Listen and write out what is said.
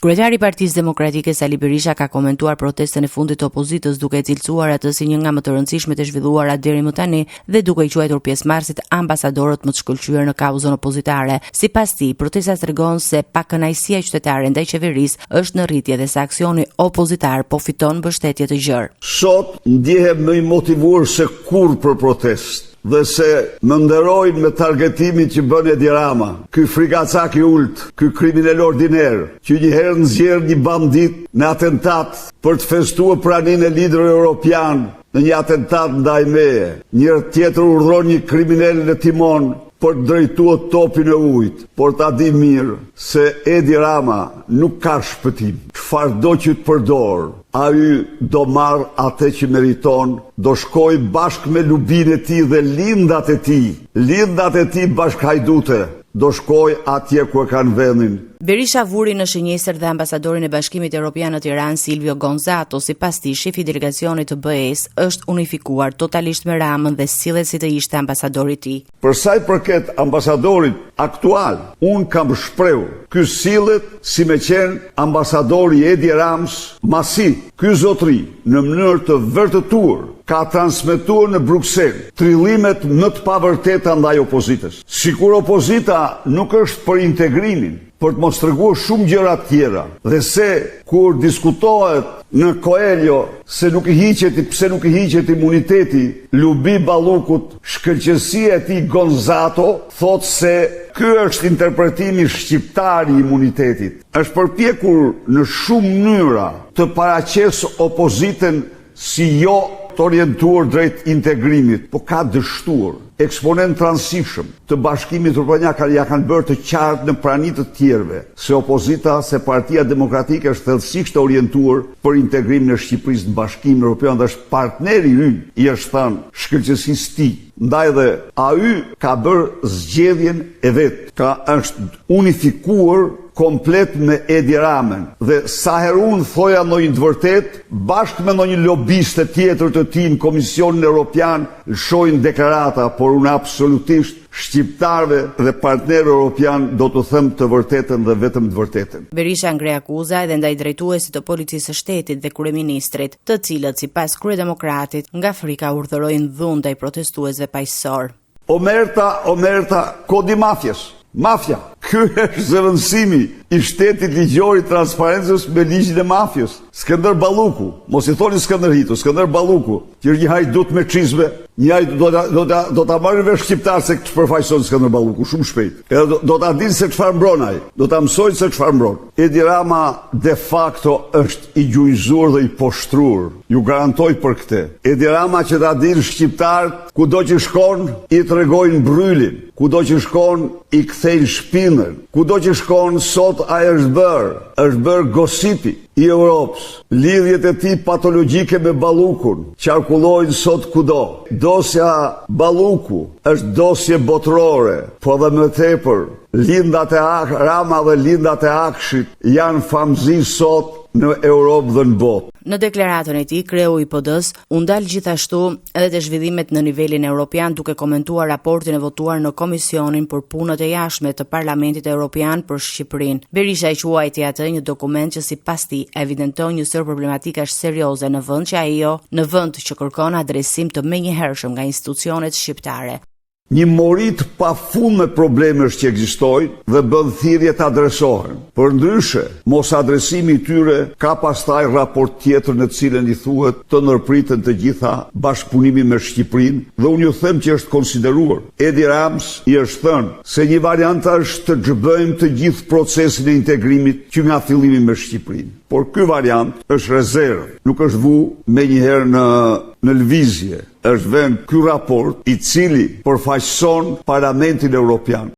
Kryetari i Partisë Demokratike Sali Berisha ka komentuar protestën e fundit të opozitës duke e cilësuar atë si një nga më të rëndësishmet e zhvilluara deri më tani dhe duke i quajtur pjesëmarrësit ambasadorët më të shkëlqyer në kauzën opozitare. Sipas tij, protesta tregon se pakënaqësia qytetare ndaj qeverisë është në rritje dhe se aksioni opozitar po fiton mbështetje të gjerë. Sot ndjehem më i motivuar se kurrë për protestë. Dhe se më nderojnë me targetimin që bën Edi Rama, ky frikacak i ult, ky kriminal ordiner, që një herë nxjerr një bandit në atentat për të festuar praninë e liderit europian në një atentat ndaj meje. Njëri tjetër urdhron një kriminal në timon për të drejtuar topin e ujit, por ta di mirë se Edi Rama nuk ka shpëtim. Çfarë do që të përdor, ai do marr atë që meriton, do shkoj bashkë me lubin e tij dhe lindat e tij bashkë hajdute, do shkoj atje ku e kanë vendin. Berisha vuri në shënjesër dhe ambasadorin e Bashkimit Evropian në Tiranë Silvio Gonzato, sipas tij shefi i delegacionit të BE-s është unifikuar totalisht me Ramën dhe sillet si të ishte ambasadori i tij. Për sa i përket ambasadorit aktual, un kam shprehur, ky sillet si me qenë ambasadori Edi Rams, masi ky zotëri në mënyrë të vërtetuar ka transmetuar në Bruksel trillimet më të pavërteta ndaj opozitës. Sikur opozita nuk është për integrimin, për të mos treguar shumë gjëra tjera, dhe se kur diskutohet në Coelho se pse nuk i hiqet imuniteti Lubi Ballukut, shkëlqësia e tij Gonzato thot se ky është interpretimi shqiptar i imunitetit. Është përpjekur në shumë mënyra të paraqesë opozitën si jo të orientuar drejt integrimit, po ka dështuar eksponent transishëm të Bashkimit Evropian ja kanë bërë të qartë në pranitë të tjerëve se opozita, se Partia Demokratike është thellësisht orientuar për integrimin e Shqipërisë në Bashkimin Evropian dhe është partneri ynë, i është thënë shkëlqësisë tij. Ndaj dhe ai ka bërë zgjedhjen e vet, është unifikuar komplet me Edi Ramën dhe sa herë unë thoja ndonjë të vërtet, bashkë me ndonjë lobiste tjetër të tij në Komisionin Evropian, lëshojnë deklarata, por unë absolutisht shqiptarëve dhe partnerëve europian do të them të vërtetën dhe vetëm të vërtetën. Berisha ngre akuza edhe ndaj drejtuesit të policisë së shtetit dhe kryeministrit, të cilët sipas kryedemokratit nga frika urdhërojnë dhunë ndaj protestuesve paqësor. Omerta, kodi mafjes. Mafja. Ky është zëvendësimi i shtetit ligjor i transparencës me ligjin e mafjës. Skënder Balluku, mos i thoni Skënder Hitu, Skënder Balluku, që është një hajdut me çizme, do ta marrë vesh shqiptar se ç'përfaqëson Skënder Balluku shumë shpejt. Edhe do ta dinë se çfarë mbron ai, do ta mësojnë se çfarë mbron. Edi Rama de facto është i gjujzuar dhe i poshtruar. Ju garantoj për këtë. Edi Rama që ta dinë shqiptarët, kudo që shkon i tregojnë brylin, kudo që shkon i kthejnë shpinën, kudo që shkon sot ai është bërë gosipi i Europës. Lidhjet e tij patologjike me Ballukun qarkullojnë sot kudo. Dosja Balluku është dosje botërore, po dhe më tepër lindat e Rama dhe lindat e Akshit janë famëzi sot në Europë dhe në botë. Në deklaratën e tij, kreu i PD-s u ndal gjithashtu edhe te zhvillimet në nivelin evropian duke komentuar raportin e votuar në Komisionin për Punët e Jashtme të Parlamentit Evropian për Shqipërinë. Berisha i quajti atë një dokument që sipas tij evidenton një sër problematikash serioze në vend që ajo në vend që kërkon adresim të menjëhershëm nga institucionet shqiptare. Një mori të pafund me problemesh që ekzistojnë dhe bën thirrje të adresohen. Përndryshe, mos adresimi i tyre ka pastaj raport tjetër në të cilën i thuhet të ndërpriten të gjitha bashkëpunimin me Shqipërinë dhe unë ju them që është konsideruar. Edi Rams i është thënë se një variant është të xhbëjmë të gjithë procesin e integrimit që nga fillimi me Shqipërinë. Por ky variant është rezervë, nuk është vu menjëherë në lëvizje. Është vend ky raport i cili përfaqëson Parlamentin Evropian.